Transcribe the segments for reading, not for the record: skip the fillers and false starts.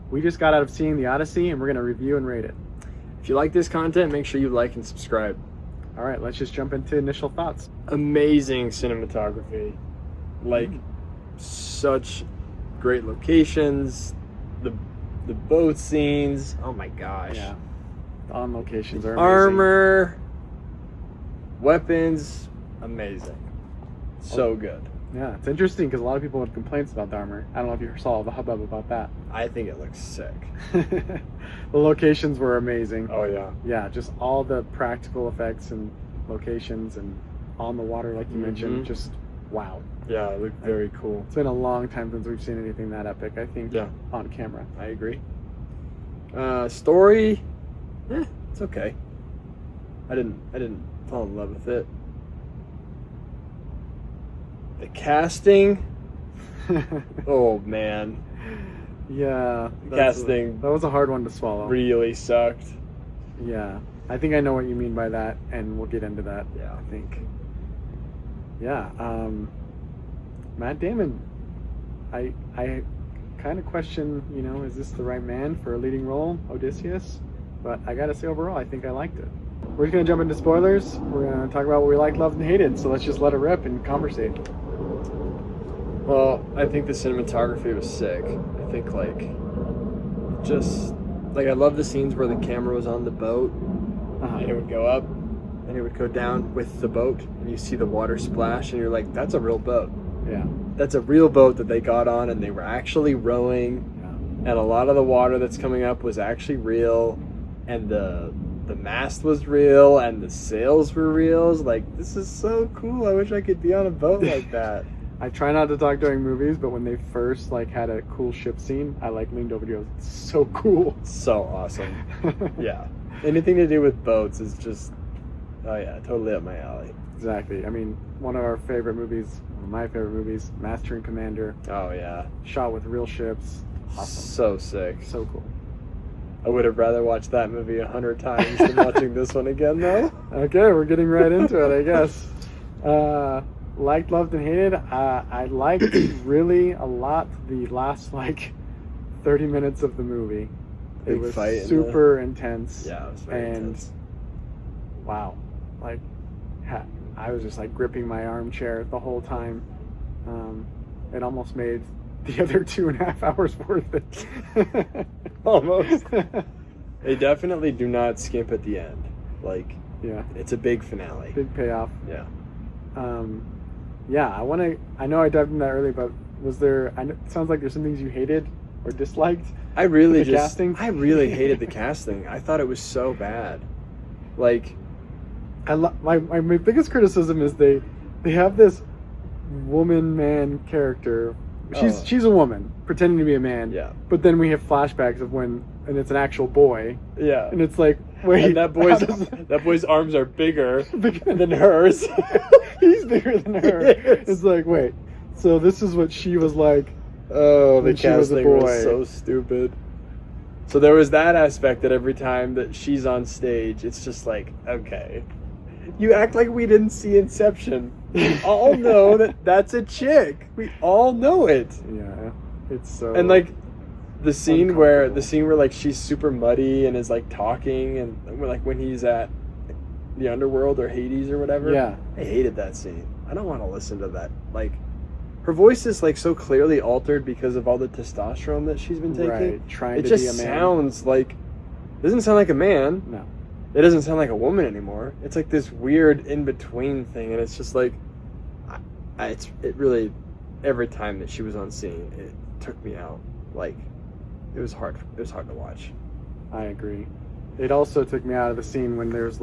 We just got out of seeing the Odyssey, and we're going to review and rate it. If you like this content, make sure you like and subscribe. All right, let's just jump into initial thoughts. Amazing cinematography. Like, such great locations. The boat scenes. Oh my gosh. Yeah. The on locations are amazing. Armor. Weapons. Amazing. So good. Yeah, it's interesting because a lot of people have complaints about the armor. I don't know if you saw the hubbub about that. I think it looks sick. The locations were amazing. Oh, yeah. Yeah, just all the practical effects and locations and on the water, like you mentioned, just wow. Yeah, it looked very cool. It's been a long time since we've seen anything that epic, I think, on camera. I agree. Story, it's okay. I didn't fall in love with it. The casting, oh man. Yeah. Casting. That was a hard one to swallow. Really sucked. Yeah. I think I know what you mean by that, and we'll get into that, Yeah. I think. Yeah. Matt Damon, I kind of question, is this the right man for a leading role, Odysseus? But I gotta say, overall, I think I liked it. We're just gonna jump into spoilers. We're gonna talk about what we liked, loved, and hated. So let's just let it rip and conversate. Well, I think the cinematography was sick. I think I love the scenes where the camera was on the boat, and it would go up, and it would go down with the boat, and you see the water splash, and you're like, that's a real boat. Yeah. That's a real boat that they got on, and they were actually rowing, and a lot of the water that's coming up was actually real, and the mast was real, and the sails were real. I was like, this is so cool. I wish I could be on a boat like that. I try not to talk during movies, but when they first had a cool ship scene, I leaned over to go, it's so cool. So awesome. Yeah. Anything to do with boats is just, oh yeah, totally up my alley. Exactly. I mean, one of our favorite movies, one of my favorite movies, Master and Commander. Oh yeah. Shot with real ships. Awesome. So sick. So cool. I would have rather watched that movie 100 times than watching this one again, though. Okay, we're getting right into it, I guess. Liked, loved, and hated. I liked really a lot the last 30 minutes of the movie. It was super intense. Yeah, it was very intense. Wow, I was just gripping my armchair the whole time. It almost made the other 2.5 hours worth it. Almost. They definitely do not skimp at the end. Yeah, it's a big finale. Big payoff. Yeah. Yeah, I know I dived in that early, but was there, it sounds like there's some things you hated or disliked. I really casting. I really hated the casting. I thought it was so bad. My biggest criticism is they have this woman-man character. She's a woman pretending to be a man. Yeah. But then we have flashbacks of and it's an actual boy. Yeah. And it's like, wait, and that boy's arms are bigger than hers. He's bigger than her. Yes. It's like, wait, so this is what she was like. Oh, the casting was so stupid. So there was that aspect that every time that she's on stage, it's just like, okay, you act like we didn't see Inception. We all know that's a chick. We all know it. Yeah, it's so. And the scene where she's super muddy and is talking, and when he's at the underworld or Hades or whatever. Yeah, I hated that scene. I don't want to listen to that. Her voice is so clearly altered because of all the testosterone that she's been taking. Right, trying to be a man. It just sounds doesn't sound like a man. No. It doesn't sound like a woman anymore. It's this weird in-between thing, and it's just it really, every time that she was on scene, it took me out. It was hard to watch. I agree. It also took me out of the scene when there's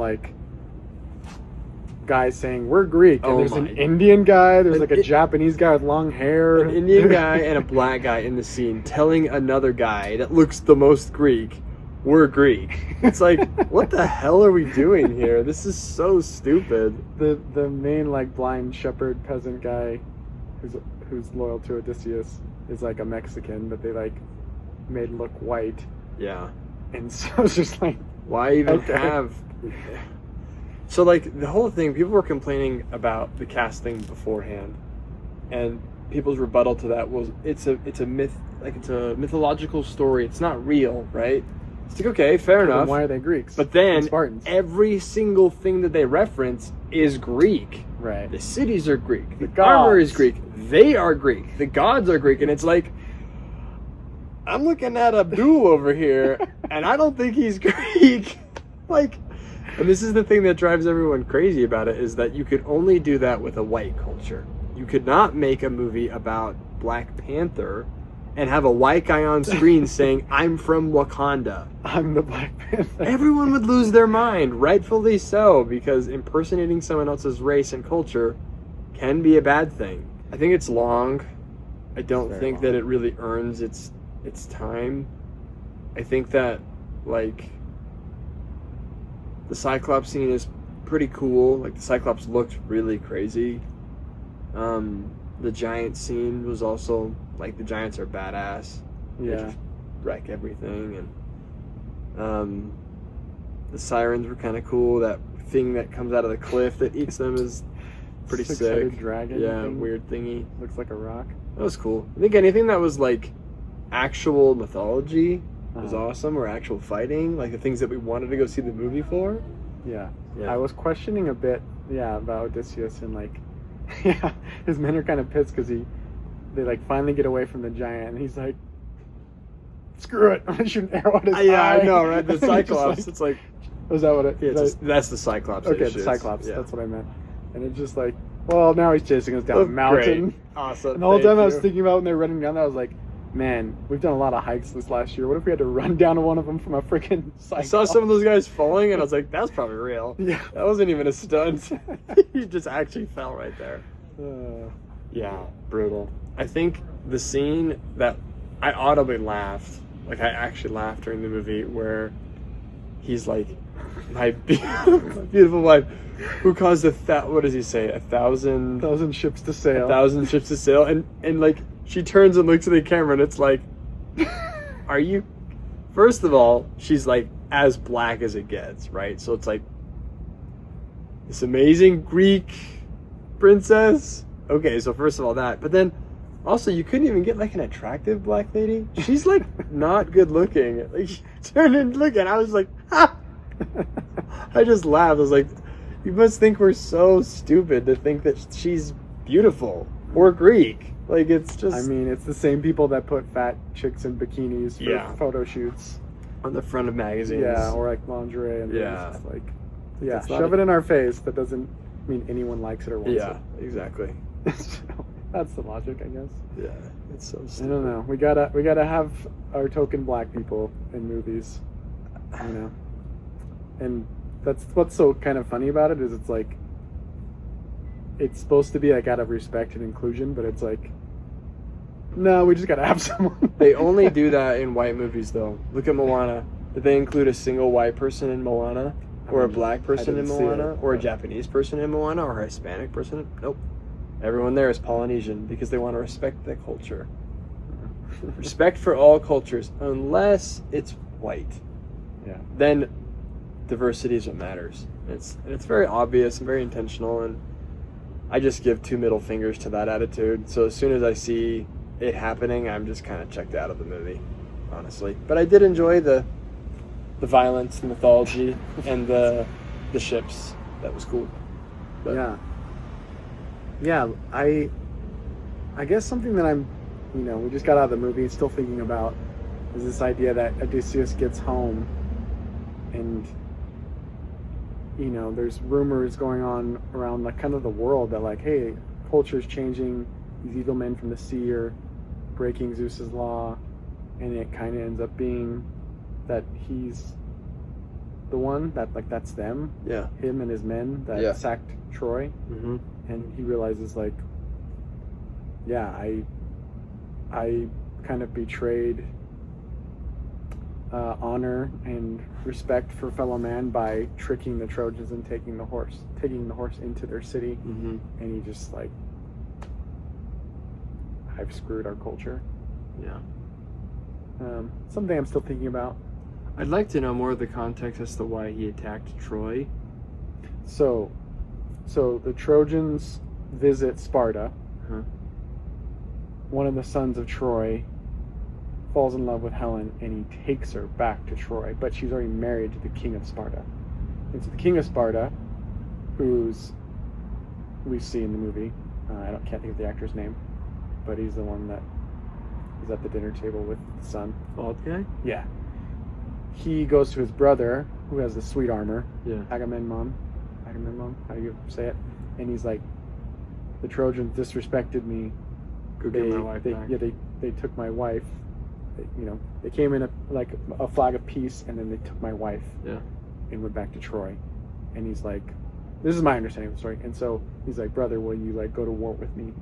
guys saying we're Greek, and there's an Indian guy, there's a Japanese guy with long hair, an Indian guy and a black guy in the scene telling another guy that looks the most Greek, we're Greek. It's what the hell are we doing here? This is so stupid. The main blind shepherd peasant guy who's loyal to Odysseus is a Mexican that they made look white. Yeah. And so it's just why even have. So the whole thing, people were complaining about the casting beforehand, and people's rebuttal to that was it's a like it's a mythological story. It's not real, right? It's like, okay, fair enough. Then why are they Greeks? But then Spartans. every single thing that they reference is Greek. Right. The cities are Greek. The gods. armor is Greek. They are Greek. The gods are Greek. And it's like, I'm looking at Abdul over here, and I don't think he's Greek. Like, and this is the thing that drives everyone crazy about it, is that you could only do that with a white culture. You could not make a movie about Black Panther and have a white guy on screen saying, I'm from Wakanda. I'm the Black Panther. Everyone would lose their mind, rightfully so, because impersonating someone else's race and culture can be a bad thing. I think it's long. I don't think that it really earns its time. I think that, like, the Cyclops scene is pretty cool. Like, the Cyclops looked really crazy. The giant scene was also, like, the giants are badass. Yeah. They just wreck everything. And the sirens were kind of cool. That thing that comes out of the cliff that eats them is pretty Six-headed sick. dragon. Yeah, thing. weird thingy. Looks like a rock. That was cool. I think anything that was, like, actual mythology was awesome, or actual fighting, like the things that we wanted to go see the movie for. Yeah. I was questioning a bit, about Odysseus, and, like, his men are kind of pissed because they like finally get away from the giant, and he's like, screw it, I'm gonna shoot an arrow at his eye. Yeah, I know, right? The Cyclops, like, it's like, was that what it? yeah, that's the Cyclops. Okay, the Cyclops. That's what I meant. And it's just like, well, now he's chasing us down a mountain. Great. Awesome. And the whole time I was thinking about when they're running down there, I was like, man, we've done a lot of hikes this last year. What if we had to run down to one of them from a freaking Cyclops? I saw some of those guys falling, and I was like, that's probably real. Yeah. That wasn't even a stunt. He just actually fell right there. Yeah, brutal. I think the scene that I audibly laughed, like I actually laughed during the movie, where he's like, my beautiful wife, who caused what does he say? 1,000 ships to sail. 1,000 ships to sail, and like she turns and looks at the camera, and it's like, are you? First of all, she's like as black as it gets, right? So it's like this amazing Greek princess. Okay, so first of all that, but then also you couldn't even get like an attractive black lady. She's like not good looking. Like she turned and looked, and I was like, ha! I just laughed. I was like, you must think we're so stupid to think that she's beautiful or Greek. Like, it's just... I mean, it's the same people that put fat chicks in bikinis for photo shoots. On the front of magazines. Yeah, or like lingerie and things. It's like, shove it in our face. That doesn't mean anyone likes it or wants it. Yeah, exactly. So, that's the logic, I guess. Yeah, it's so stupid. I don't know. We gotta have our token black people in movies, you know? And that's what's so kind of funny about it, is it's like, it's supposed to be like out of respect and inclusion, but it's like, no, we just gotta have someone. They only do that in white movies, though. Look at Moana. Did they include a single white person in Moana? Or a black person in Moana? Or a Japanese person in Moana? Or a Hispanic person? Nope. Everyone there is Polynesian because they want to respect their culture. Respect for all cultures, unless it's white. Yeah. Then diversity is what matters. It's very obvious and very intentional, and I just give 2 middle fingers to that attitude. So as soon as I see it happening, I'm just kind of checked out of the movie, honestly. But I did enjoy the violence, the mythology, and the ships. That was cool. But, yeah. I guess something that I'm, we just got out of the movie, still thinking about, is this idea that Odysseus gets home, and there's rumors going on around like kind of the world that like, hey, culture's changing, these evil men from the sea are breaking Zeus's law, and it kind of ends up being that he's the one that, like, that's them, him and his men that sacked Troy. And he realizes, like, I kind of betrayed honor and respect for fellow man by tricking the Trojans and taking the horse into their city. And he just like, I've screwed our culture. Something I'm still thinking about. I'd like to know more of the context as to why he attacked Troy. So the Trojans visit Sparta. One of the sons of Troy falls in love with Helen, and he takes her back to Troy, but she's already married to the king of Sparta. And so the king of Sparta, who's we see in the movie, can't think of the actor's name, but he's the one that is at the dinner table with the son. Bald guy? Yeah. He goes to his brother, who has the sweet armor. Yeah. Agamemnon, how do you say it? And he's like, the Trojans disrespected me. Go get my wife back. Yeah, they took my wife. They came in a flag of peace, and then they took my wife. Yeah. And went back to Troy. And he's like, this is my understanding of the story. And so he's like, brother, will you like go to war with me,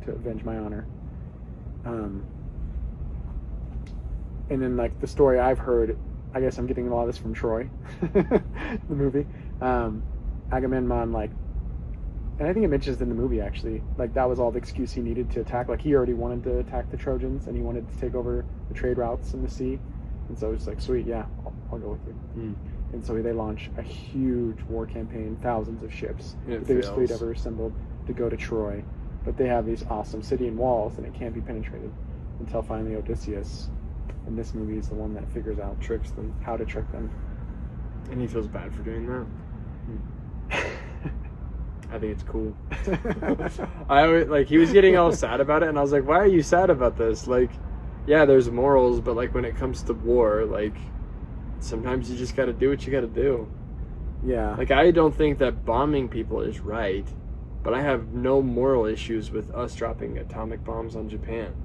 to avenge my honor? And then like the story I've heard, I guess I'm getting a lot of this from Troy, the movie. Agamemnon, like, and I think it mentions in the movie actually, like that was all the excuse he needed to attack. Like he already wanted to attack the Trojans, and he wanted to take over the trade routes in the sea. And so it's like, sweet, yeah, I'll go with you. Mm. And so they launch a huge war campaign, thousands of ships, the biggest fleet ever assembled, to go to Troy. But they have these awesome city and walls, and it can't be penetrated until finally Odysseus, in this movie, is the one that figures out, tricks them, how to trick them. And he feels bad for doing that. I think it's cool. He was getting all sad about it, and I was like, why are you sad about this? Like, yeah, there's morals, but like when it comes to war, like sometimes you just got to do what you got to do. Yeah. Like, I don't think that bombing people is right, but I have no moral issues with us dropping atomic bombs on Japan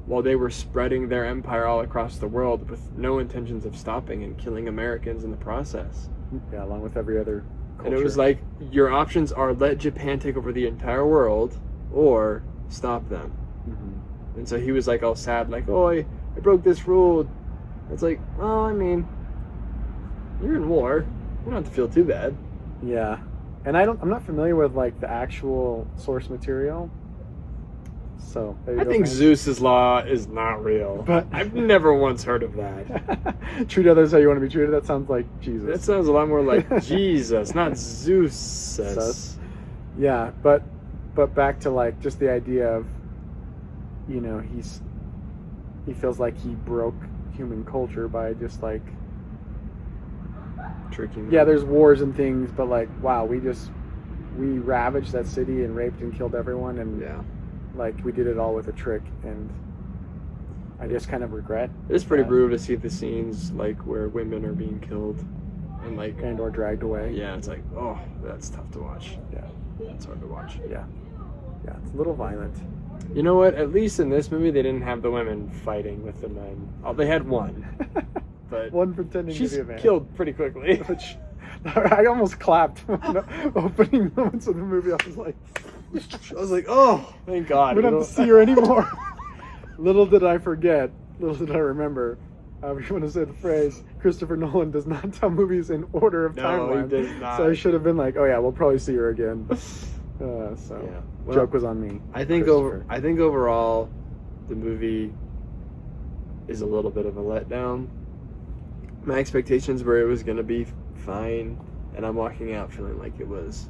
while they were spreading their empire all across the world with no intentions of stopping and killing Americans in the process. Yeah, along with every other culture. And it was like, your options are let Japan take over the entire world or stop them. Mm-hmm. And so he was like all sad, like, oh, I broke this rule. It's like, well, I mean, you're in war. You don't have to feel too bad. Yeah. And I'm not familiar with like the actual source material. So I think Zeus's law is not real. But I've never once heard of that. Treat others how you want to be treated. That sounds like Jesus. That sounds a lot more like Jesus, not Zeus. Yeah, but back to like just the idea of, he feels like he broke human culture by just like tricking them. Yeah, there's wars and things, but like, wow, we ravaged that city and raped and killed everyone, and yeah, like we did it all with a trick, and I just kind of regret. It's pretty brutal to see the scenes like where women are being killed and or dragged away. Yeah, it's like, oh, that's tough to watch. Yeah, it's hard to watch. Yeah, it's a little violent. You know what? At least in this movie, they didn't have the women fighting with the men. Oh, they had one, but one pretending to be a man. She's killed pretty quickly. I almost clapped when opening moments of the movie. I was like, oh, thank God. We don't have to see her anymore. Little did I forget. Little did I remember. If you want to say the phrase, Christopher Nolan does not tell movies in order of timeline. No, he does not. So I should have been like, oh yeah, we'll probably see her again. Joke was on me. I think overall, the movie is a little bit of a letdown. My expectations were it was going to be fine, and I'm walking out feeling like it was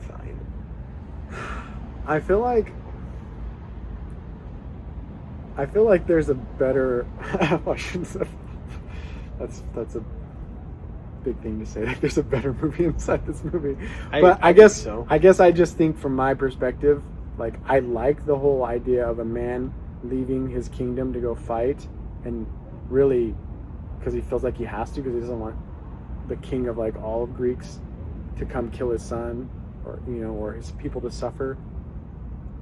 fine. I feel like there's a better. I shouldn't say. That's a big thing to say. Like there's a better movie inside this movie, but I guess so. I guess I just think from my perspective, like I like the whole idea of a man leaving his kingdom to go fight, and really because he feels like he has to, because he doesn't want the king of like all of Greeks to come kill his son, or his people to suffer.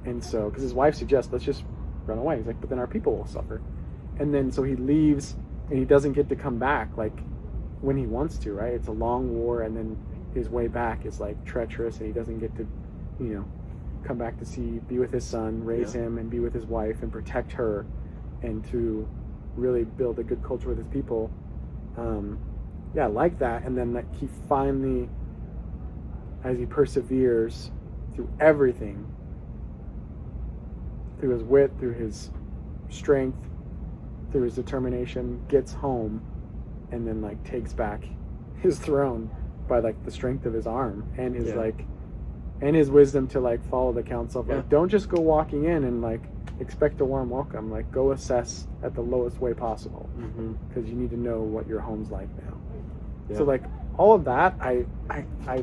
And so, because his wife suggests, let's just run away. He's like, but then our people will suffer. And then so he leaves, and he doesn't get to come back like when he wants to, right? It's a long war, and then his way back is like treacherous, and he doesn't get to, come back to be with his son, raise him, and be with his wife, and protect her, and to really build a good culture with his people. I like that. And then like he finally, as he perseveres through everything, through his wit, through his strength, through his determination, gets home, and then like takes back his throne by like the strength of his arm and his and his wisdom to like follow the counsel of like, don't just go walking in and like expect a warm welcome. Like, go assess at the lowest way possible, because you need to know what your home's like now. Yeah. So like all of that, I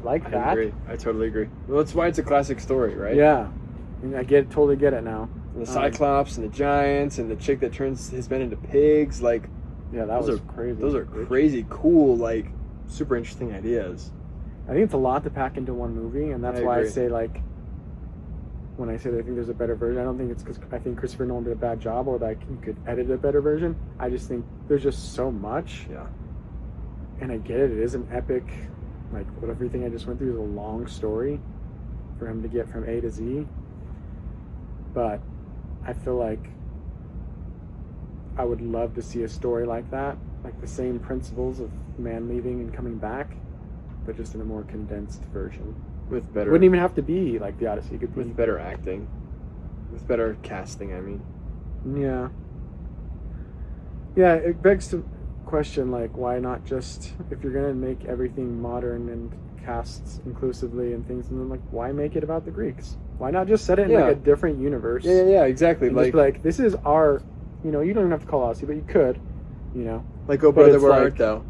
like that. I agree. I totally agree. Well, that's why it's a classic story, right? Yeah, and totally get it now. And the Cyclops and the giants and the chick that turns his men into pigs, like, yeah, that was crazy. Those are crazy, cool, like, super interesting ideas. I think it's a lot to pack into one movie, and that's why I say, like, when I say that I think there's a better version, I don't think it's because I think Christopher Nolan did a bad job or like you could edit a better version. I just think there's just so much. Yeah. And I get it. It is an epic, like, what everything I just went through is a long story for him to get from A to Z. But I feel like I would love to see a story like that, like the same principles of man leaving and coming back, but just in a more condensed version. With better... It wouldn't even have to be like the Odyssey. It could be... With better acting. With better casting, I mean. Yeah. Yeah, it begs to question, like, why not just, if you're going to make everything modern and cast inclusively and things, and then, like, why make it about the Greeks? Why not just set it in, like, a different universe? Yeah, exactly. And like, just be like, this is our, you know, you don't even have to call Odyssey, but you could, you know. Like, Oh Brother, Where Art Thou?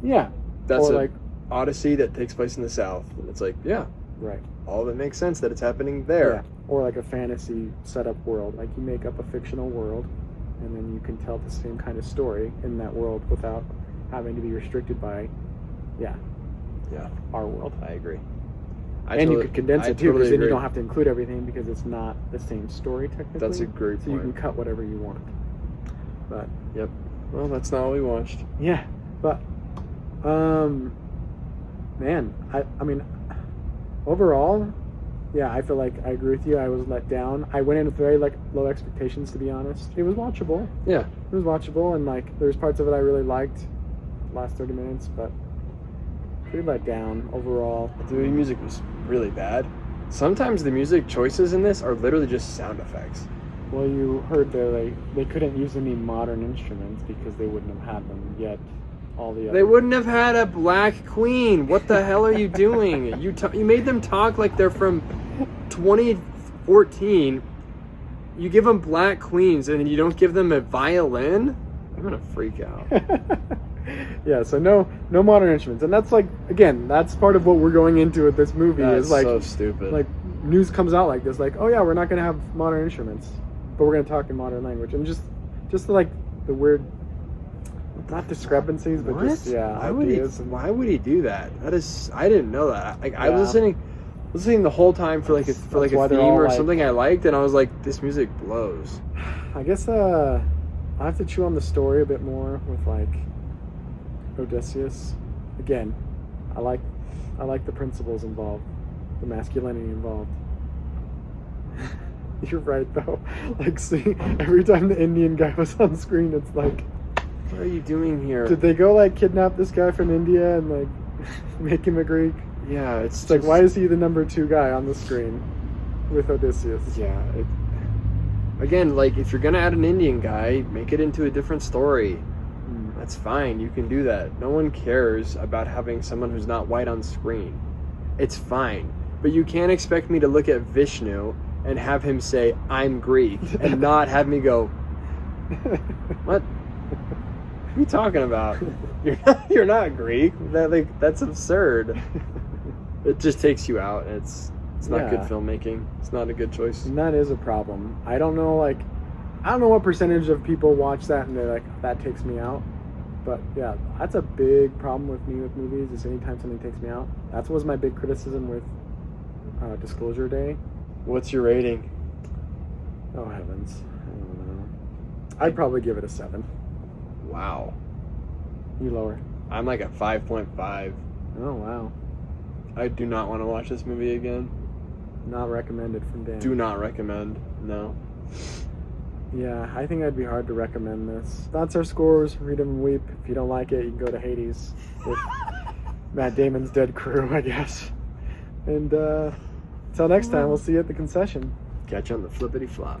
Yeah. That's like Odyssey that takes place in the South. And it's like, yeah. Right. All of it makes sense that it's happening there. Yeah. Or like a fantasy setup world. Like, you make up a fictional world, and then you can tell the same kind of story in that world without having to be restricted by, our world. I agree. You could condense it too, because then you don't have to include everything because it's not the same story technically. That's a great point. So you can cut whatever you want. But yep. Well, that's not what we watched. Yeah, but man, I mean, overall, yeah, I feel like I agree with you. I was let down. I went in with very low expectations, to be honest. It was watchable. Yeah, it was watchable, and like there's parts of it I really liked. The last 30 minutes, but pretty let down overall. The music was really bad. Sometimes the music choices in this are literally just sound effects. Well, you heard they couldn't use any modern instruments because they wouldn't have had them yet. All the They wouldn't have had a black queen. What the hell are you doing? You made them talk like they're from 2014. You give them black queens and you don't give them a violin? I'm gonna freak out. Yeah, so no modern instruments, and that's like, again, that's part of what we're going into with this movie. That's is like so stupid. Like, news comes out like this, like, oh yeah, we're not gonna have modern instruments, but we're gonna talk in modern language, and just like the weird, not discrepancies, but just ideas. Why would he do that? I didn't know that. Like, I was listening the whole time for like a theme or something I liked, and I was like, this music blows. I guess I have to chew on the story a bit more with like Odysseus. Again, I like the principles involved, the masculinity involved. You're right though. Like, see, every time the Indian guy was on screen, it's like, what are you doing here? Did they go like kidnap this guy from India and like make him a Greek? Yeah, it's like, why is he the number 2 guy on the screen with Odysseus? Yeah. Again, like, if you're gonna add an Indian guy, make it into a different story. That's fine. You can do that. No one cares about having someone who's not white on screen. It's fine. But you can't expect me to look at Vishnu and have him say, I'm Greek, and not have me go, what? What are you talking about? You're not Greek. That's absurd. It just takes you out. It's not good filmmaking. It's not a good choice. And that is a problem. I don't know what percentage of people watch that and they're like, that takes me out. But yeah, that's a big problem with me with movies, is anytime something takes me out. That was my big criticism with Disclosure Day. What's your rating? Oh heavens, I don't know. I'd probably give it a 7. Wow. You lower? I'm like at 5.5. Oh wow. I do not want to watch this movie again. Not recommended from Dan. Do not recommend. No. Yeah, I think that'd be hard to recommend this. That's our scores. Read them and weep. If you don't like it, you can go to Hades with Matt Damon's dead crew, I guess. And until next time, we'll see you at the concession. Catch you on the flippity flop.